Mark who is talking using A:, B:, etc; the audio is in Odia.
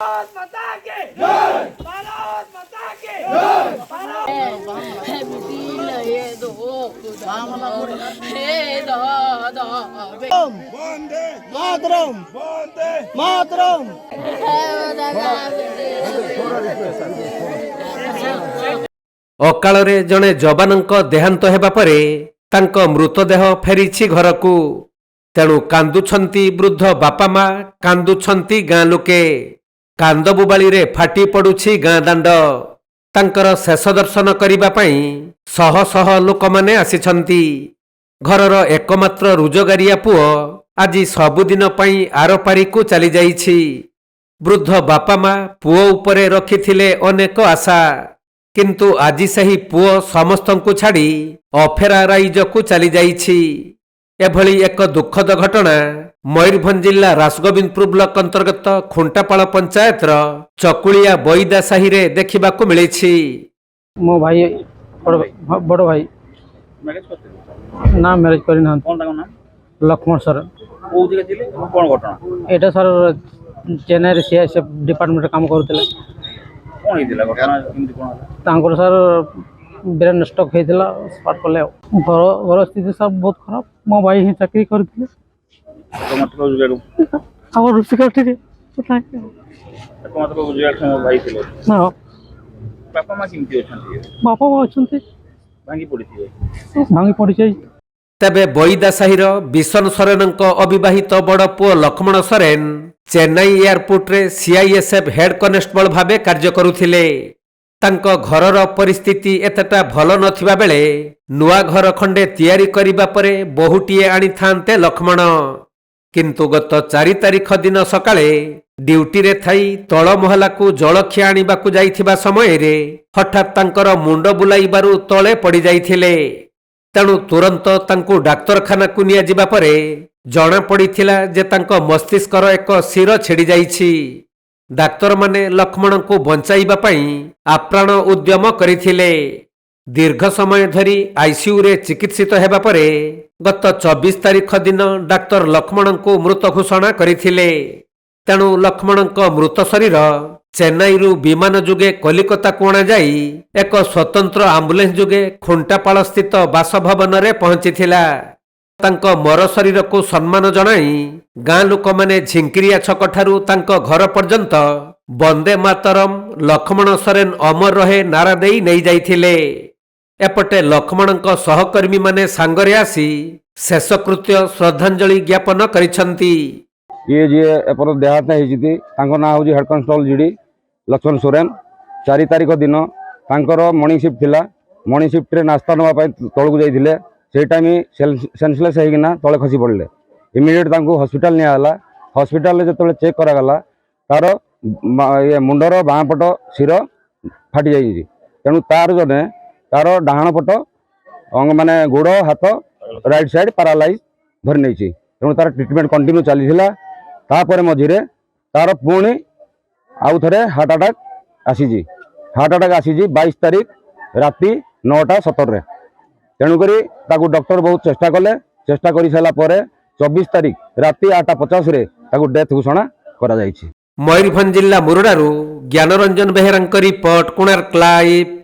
A: माता के जय, भारत माता के जय, वंदे मातरम, वंदे मातरम।
B: ଅକାଳରେ ଜଣେ ଯବାନଙ୍କ ଦେହାନ୍ତ ହେବା ପରେ ତାଙ୍କ ମୃତଦେହ ଫେରିଛି ଘରକୁ। ତେଣୁ କାନ୍ଦୁଛନ୍ତି ବୃଦ୍ଧ ବାପା ମା, କାନ୍ଦୁଛନ୍ତି ଗାଁ ଲୋକେ। କାନ୍ଦବୁବାଳିରେ ଫାଟି ପଡୁଛି ଗାଁ ଦାଣ୍ଡ। ତାଙ୍କର ଶେଷ ଦର୍ଶନ କରିବା ପାଇଁ ଶହ ଶହ ଲୋକମାନେ ଆସିଛନ୍ତି। ଘରର ଏକମାତ୍ର ରୋଜଗାରିଆ ପୁଅ ଆଜି ସବୁଦିନ ପାଇଁ ଆରପାରିକୁ ଚାଲିଯାଇଛି। ବୃଦ୍ଧ ବାପା ମା ପୁଅ ଉପରେ ରଖିଥିଲେ ଅନେକ ଆଶା, କିନ୍ତୁ ଆଜି ସେହି ପୁଅ ସମସ୍ତଙ୍କୁ ଛାଡ଼ି ଅଫେରା ରାଇଜକୁ ଚାଲିଯାଇଛି। ଏଭଳି ଏକ ଦୁଃଖଦ ଘଟଣା ମୟୂରଭଞ୍ଜ ଜିଲ୍ଲା ରାସଗୋବିନ୍ଦପୁର ବ୍ଲକ ଅନ୍ତର୍ଗତ ଖୁଣ୍ଟାପାଳ ପଞ୍ଚାୟତର ଚକୁଳିଆ ବଇଦା ସାହିରେ ଦେଖିବାକୁ ମିଳିଛି।
C: ମୋ ଭାଇ ବଡ଼ ଭାଇ
D: ମ୍ୟାରେଜ କରିଥିଲେ?
C: ନା ମ୍ୟାରେଜ କରିନାହାନ୍ତି।
D: କଣ ତାଙ୍କ ନାମ?
C: ଲକ୍ଷ୍ମଣ ସାର୍।
D: କୋଉଥିରେ ଥିଲେ? କଣ ଘଟଣା?
C: ଏଇଟା ସାର୍ ଚେନ୍ନାଇରେ ସିଆଇଏସ୍ଏଫ୍ ଡିପାର୍ଟମେଣ୍ଟରେ କାମ କରୁଥିଲେ।
D: କଣ ହେଇଥିଲା ଘଟଣା? କେମିତି କଣ ହେଲା?
C: ତାଙ୍କର ସାର୍ ବ୍ରେନ୍ ଷ୍ଟ୍ରୋକ୍ ହେଇଥିଲା, ସ୍ପାଟ୍ କଲେ ଆଉ। ଘର ସ୍ଥିତି ସାର୍ ବହୁତ ଖରାପ। ମୋ ଭାଇ ହିଁ ଚାକିରି କରିଥିଲେ।
D: ଏକମାତ୍ର ରୋଜଗାର
C: ଆମ ରୋଷେଇ ଟିକେ
D: ଏକମାତ୍ର ରୋଜଗାର ଭାଇ ଥିଲେ।
C: ନା
D: ବାପା ମା କେମିତି ଅଛନ୍ତି?
C: ବାପା ମା ଅଛନ୍ତି,
D: ଭାଙ୍ଗି ପଡିଥିବେ।
C: ଭାଙ୍ଗି ପଡ଼ିଯାଇଛି।
B: ତେବେ ବଇଦା ସାହିର ବିଶନ ସୋରେନଙ୍କ ଅବିବାହିତ ବଡ଼ ପୁଅ ଲକ୍ଷ୍ମଣ ସୋରେନ ଚେନ୍ନାଇ ଏୟାରପୋର୍ଟରେ ସିଆଇଏସ୍ଏଫ୍ ହେଡ୍ କନେଷ୍ଟବଳ ଭାବେ କାର୍ଯ୍ୟ କରୁଥିଲେ। ତାଙ୍କ ଘରର ପରିସ୍ଥିତି ଏତେଟା ଭଲ ନଥିବା ବେଳେ ନୂଆ ଘର ଖଣ୍ଡେ ତିଆରି କରିବା ପରେ ବୋହୂଟିଏ ଆଣିଥାନ୍ତେ ଲକ୍ଷ୍ମଣ। କିନ୍ତୁ ଗତ 4 ତାରିଖ ଦିନ ସକାଳେ ଡ୍ୟୁଟିରେ ଥାଇ ତଳ ମହଲାକୁ ଜଳଖିଆ ଆଣିବାକୁ ଯାଇଥିବା ସମୟରେ ହଠାତ୍ ତାଙ୍କର ମୁଣ୍ଡ ବୁଲାଇବାରୁ ତଳେ ପଡ଼ିଯାଇଥିଲେ। ତେଣୁ ତୁରନ୍ତ ତାଙ୍କୁ ଡାକ୍ତରଖାନାକୁ ନିଆଯିବା ପରେ ଜଣାପଡ଼ିଥିଲା ଯେ ତାଙ୍କ ମସ୍ତିଷ୍କର ଏକ ଶିର ଛିଡ଼ିଯାଇଛି। ଡାକ୍ତରମାନେ ଲକ୍ଷ୍ମଣଙ୍କୁ ବଞ୍ଚାଇବା ପାଇଁ ଆପ୍ରାଣ ଉଦ୍ୟମ କରିଥିଲେ। ଦୀର୍ଘ ସମୟ ଧରି ଆଇସିୟୁରେ ଚିକିତ୍ସିତ ହେବା ପରେ ଗତ 24 ତାରିଖ ଦିନ ଡାକ୍ତର ଲକ୍ଷ୍ମଣଙ୍କୁ ମୃତ ଘୋଷଣା କରିଥିଲେ। ତେଣୁ ଲକ୍ଷ୍ମଣଙ୍କ ମୃତ ଶରୀର ଚେନ୍ନାଇରୁ ବିମାନ ଯୋଗେ କଲିକତାକୁ ଅଣାଯାଇ ଏକ ସ୍ୱତନ୍ତ୍ର ଆମ୍ବୁଲାନ୍ସ ଯୋଗେ ଖୁଣ୍ଟାପାଳ ସ୍ଥିତ ବାସଭବନରେ ପହଞ୍ଚିଥିଲା। ତାଙ୍କ ମର ଶରୀରକୁ ସମ୍ମାନ ଜଣାଇ ଗାଁ ଲୋକମାନେ ଝିଙ୍କିରିଆ ଛକଠାରୁ ତାଙ୍କ ଘର ପର୍ଯ୍ୟନ୍ତ ବନ୍ଦେ ମାତରମ ଲକ୍ଷ୍ମଣ ସୋରେନ ଅମର ରହେ ନାରା ଦେଇ ନେଇଯାଇଥିଲେ। ଏପଟେ ଲକ୍ଷ୍ମଣଙ୍କ ସହକର୍ମୀମାନେ ସାଙ୍ଗରେ ଆସି ଶେଷକୃତ୍ୟ ଶ୍ରଦ୍ଧାଞ୍ଜଳି ଜ୍ଞାପନ କରିଛନ୍ତି।
E: ये जी एपर देहात होती ना हूँ head constable GD Laxman Soren. 4 तारिख दिन तांकर मॉर्निंग शिफ्ट थिला। मॉर्निंग शिफ्ट रे नास्ता नवा तौक जाते से टाइम सेंसलेस होना तले खसी पड़े। इमिडिएट हॉस्पिटल नियाला। हॉस्पिटल जो चेक करागला तार ये मुंडर बाँ पट शिर फाटी जाइए। तेणु तार जने तार डाहाण पट माने गोड़ हाथ राइट साइड पैरालाइज धरी नहीं। तेणु तार ट्रिटमेंट कंटिन्यू चली तापर मझे तार पुणी आउ थे हार्ट अटैक आसी। हार्ट अटैक आसी 22 तारिख राति 9:17। तेणुक डॉक्टर बहुत चेष्टा कले। चेष्टा कर सारापर 24 तारिख राति 8:50 डेथ घोषणा करा।
B: मयूरभंज जिला मुरडारू ज्ञानरंजन बेहेरा रिपोर्ट, कोणार्क लाइव।